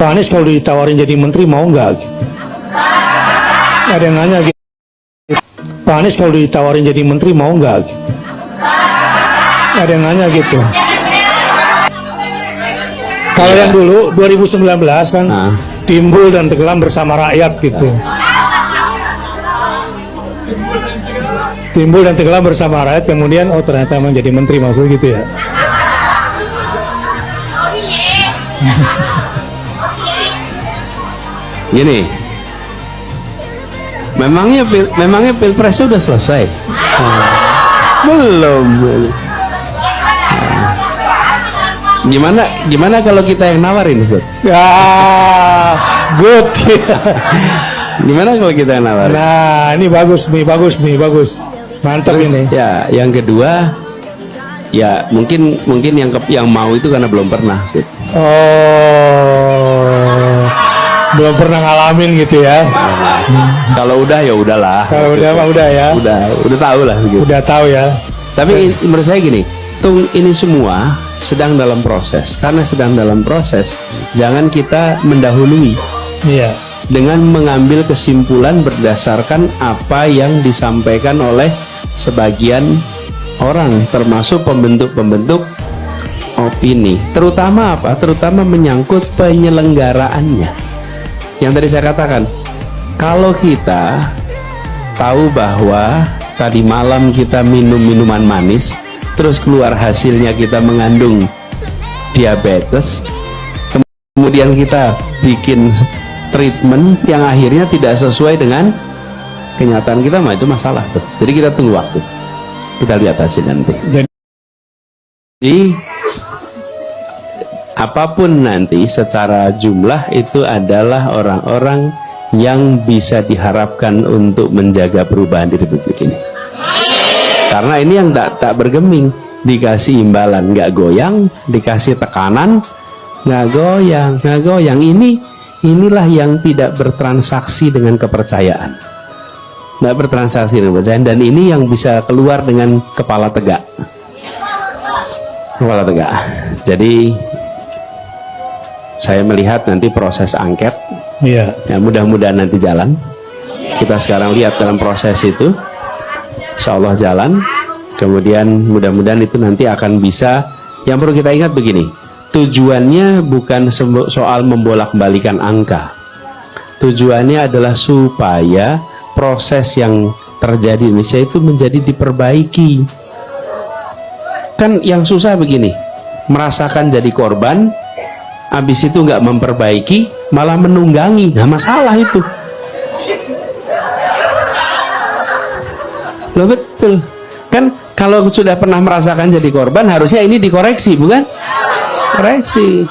Pak Anies kalau ditawarin jadi menteri mau nggak? Ada yang nanya gitu. Pak Anies kalau ditawarin jadi menteri mau nggak? Ada yang nanya gitu. Kalau yang dulu 2019 kan timbul dan tenggelam bersama rakyat gitu. Timbul dan tenggelam bersama rakyat, kemudian oh ternyata menjadi menteri, maksud gitu ya. Gini, memangnya pilpresnya udah selesai? Belum. Gimana kalau kita yang nawarin, Ustaz? Ya, good. Gimana kalau kita yang nawarin? Nah, ini bagus, mantap ini. Ya, yang kedua, ya mungkin yang mau itu karena belum pernah, Ustaz. Oh, belum pernah ngalamin gitu ya. Kalau udah ya udahlah. Kalau udah mah udah ya. Udah tahu lah gitu. Udah tahu ya. Tapi menurut saya gini, ini semua sedang dalam proses. Karena sedang dalam proses, jangan kita mendahului. Iya. Dengan mengambil kesimpulan berdasarkan apa yang disampaikan oleh sebagian orang, termasuk pembentuk opini. Terutama apa? Terutama menyangkut penyelenggaraannya. Yang tadi saya katakan, kalau kita tahu bahwa tadi malam kita minum minuman manis, terus keluar hasilnya kita mengandung diabetes, kemudian kita bikin treatment yang akhirnya tidak sesuai dengan kenyataan kita, mah itu masalah tuh. Jadi kita tunggu waktu, kita lihat hasil nanti. Jadi apapun nanti secara jumlah itu adalah orang-orang yang bisa diharapkan untuk menjaga perubahan di Republik ini. Karena ini yang tak bergeming, dikasih imbalan nggak goyang, dikasih tekanan nggak goyang. Inilah yang tidak bertransaksi dengan kepercayaan, nggak bertransaksi dengan kepercayaan, dan ini yang bisa keluar dengan kepala tegak. Jadi saya melihat nanti proses angket, ya mudah-mudahan nanti jalan. Kita sekarang lihat dalam proses itu, insya Allah jalan. Kemudian mudah-mudahan itu nanti akan bisa. Yang perlu kita ingat begini, tujuannya bukan soal membolak-balikan angka. Tujuannya adalah supaya proses yang terjadi di Indonesia itu menjadi diperbaiki. Kan yang susah begini, merasakan jadi korban, habis itu nggak memperbaiki, malah menunggangi. Nah, masalah itu. Loh, betul. Kan kalau sudah pernah merasakan jadi korban, harusnya ini dikoreksi, bukan? Koreksi.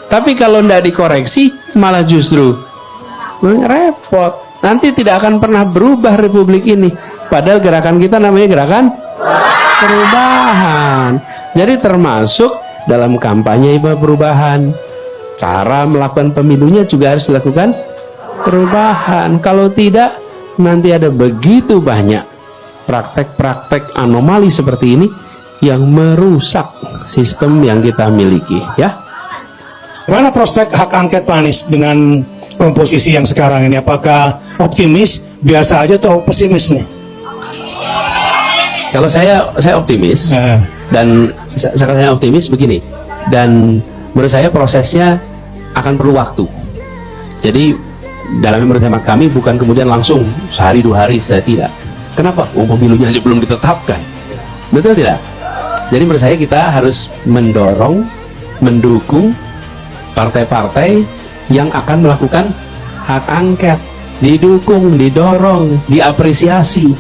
Tapi kalau tidak dikoreksi, malah justru repot. Nanti tidak akan pernah berubah Republik ini. Padahal gerakan kita namanya gerakan perubahan. Jadi termasuk dalam kampanye perubahan, cara melakukan pemilunya juga harus dilakukan perubahan. Kalau tidak, nanti ada begitu banyak praktek-praktek anomali seperti ini yang merusak sistem yang kita miliki, ya. Mana prospek hak angket Pak Anies dengan komposisi yang sekarang ini? Apakah optimis, biasa aja, atau pesimis nih? Kalau saya optimis, dan saya optimis begini, dan menurut saya prosesnya akan perlu waktu. Jadi dalam menurut hemat kami bukan kemudian langsung sehari 2 hari, saya tidak. Kenapa? Pemilunya aja belum ditetapkan, betul tidak? Jadi menurut saya kita harus mendukung partai-partai yang akan melakukan hak angket, didukung, didorong, diapresiasi,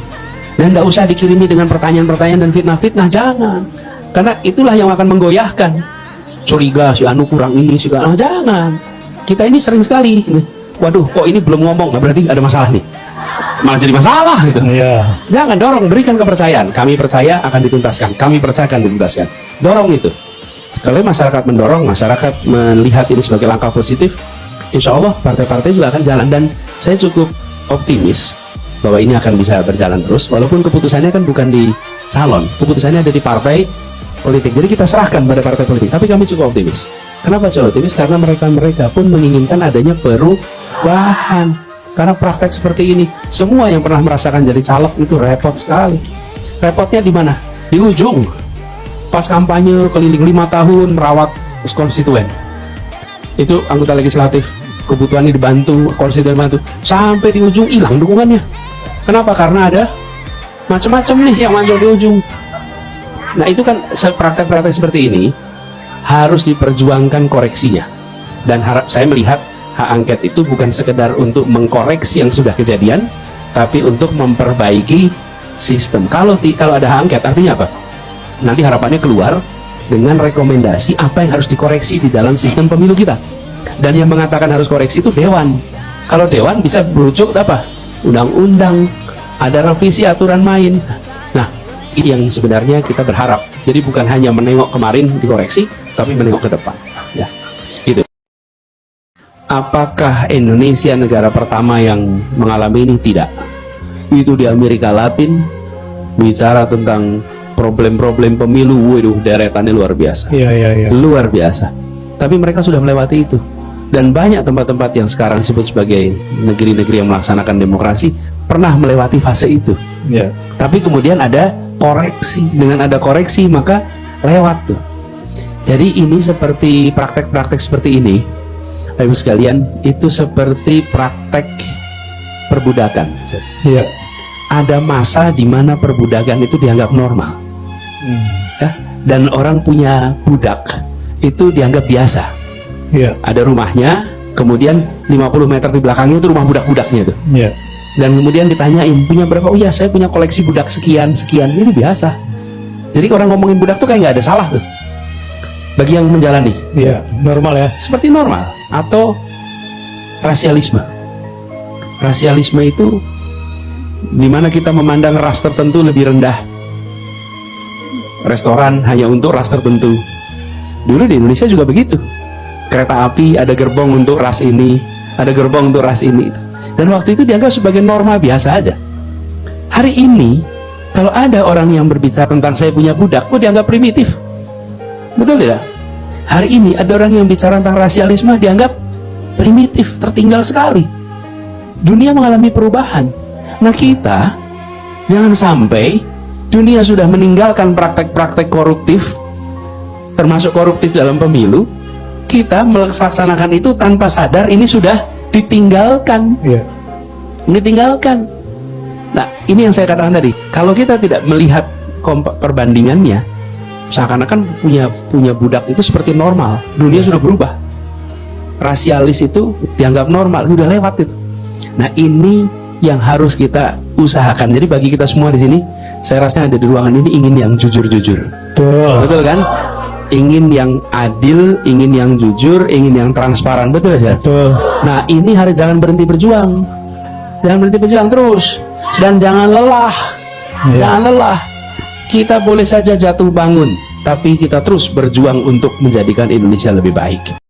dan nggak usah dikirimi dengan pertanyaan-pertanyaan dan fitnah-fitnah, jangan. Karena itulah yang akan menggoyahkan. Curiga si anu kurang ini, si anu, jangan. Kita ini sering sekali, waduh, kok ini belum ngomong, nah berarti ada masalah nih. Malah jadi masalah gitu. Iya. Jangan, dorong, berikan kepercayaan. Kami percaya akan dituntaskan. Kami percaya akan dituntaskan. Dorong itu. Kalau masyarakat mendorong, masyarakat melihat ini sebagai langkah positif, insya Allah partai-partai juga akan jalan. Dan saya cukup optimis bahwa ini akan bisa berjalan terus. Walaupun keputusannya kan bukan di calon, keputusannya ada di partai politik. Jadi kita serahkan pada partai politik. Tapi kami cukup optimis. Kenapa cukup optimis? Karena mereka pun menginginkan adanya perubahan. Karena praktek seperti ini, semua yang pernah merasakan jadi caleg itu repot sekali. Repotnya di mana? Di ujung. Pas kampanye keliling 5 tahun merawat konstituen. Itu anggota legislatif, kebutuhannya dibantu, konstituen bantu. Sampai di ujung hilang dukungannya. Kenapa? Karena ada macam-macam nih yang muncul di ujung. Nah itu kan praktek-praktek seperti ini harus diperjuangkan koreksinya. Dan saya melihat hak angket itu bukan sekedar untuk mengkoreksi yang sudah kejadian, tapi untuk memperbaiki sistem. Kalau ada hak angket artinya apa? Nanti harapannya keluar dengan rekomendasi apa yang harus dikoreksi di dalam sistem pemilu kita. Dan yang mengatakan harus koreksi itu dewan. Kalau dewan bisa berujuk apa? Undang-undang, ada revisi aturan main. Nah, ini yang sebenarnya kita berharap. Jadi bukan hanya menengok kemarin dikoreksi, tapi menengok ke depan. Ya, itu. Apakah Indonesia negara pertama yang mengalami ini? Tidak. Itu di Amerika Latin, bicara tentang problem-problem pemilu, waduh, deretannya luar biasa. Iya. Luar biasa. Tapi mereka sudah melewati itu. Dan banyak tempat-tempat yang sekarang disebut sebagai negeri-negeri yang melaksanakan demokrasi pernah melewati fase itu. Iya. Tapi kemudian ada koreksi. Dengan ada koreksi maka lewat tuh. Jadi ini seperti praktek-praktek seperti ini, Ibu sekalian, itu seperti praktek perbudakan. Iya. Ada masa di mana perbudakan itu dianggap normal. Ya? Dan orang punya budak itu dianggap biasa. Iya. Ada rumahnya, kemudian 50 meter di belakangnya itu rumah budak-budaknya tuh. Iya. Dan kemudian ditanyain, punya berapa? Oh ya, saya punya koleksi budak sekian. Itu biasa. Jadi orang ngomongin budak tuh kayak nggak ada salah tuh bagi yang menjalani. Iya, normal ya. Seperti normal. Atau rasialisme. Rasialisme itu dimana kita memandang ras tertentu lebih rendah. Restoran hanya untuk ras tertentu. Dulu di Indonesia juga begitu. Kereta api ada gerbong untuk ras ini, ada gerbong untuk ras ini. Dan waktu itu dianggap sebagai norma biasa aja. Hari ini kalau ada orang yang berbicara tentang saya punya budak, dianggap primitif. Betul tidak? Hari ini ada orang yang bicara tentang rasialisme dianggap primitif, tertinggal sekali. Dunia mengalami perubahan. Nah kita jangan sampai dunia sudah meninggalkan praktek-praktek koruptif, termasuk koruptif dalam pemilu, kita melaksanakan itu tanpa sadar ini sudah ditinggalkan. Iya. Ditinggalkan. Nah ini yang saya katakan tadi, kalau kita tidak melihat perbandingannya, seakan-akan punya budak itu seperti normal. Dunia sudah berubah. Rasialis itu dianggap normal, udah lewat itu. Nah ini yang harus kita usahakan. Jadi bagi kita semua di sini, saya rasa ada di ruangan ini ingin yang jujur-jujur. Betul kan? Ingin yang adil, ingin yang jujur, ingin yang transparan. Betul ya? Betul. Nah ini harus jangan berhenti berjuang. Jangan berhenti berjuang terus. Dan jangan lelah. Jangan lelah. Kita boleh saja jatuh bangun, tapi kita terus berjuang untuk menjadikan Indonesia lebih baik.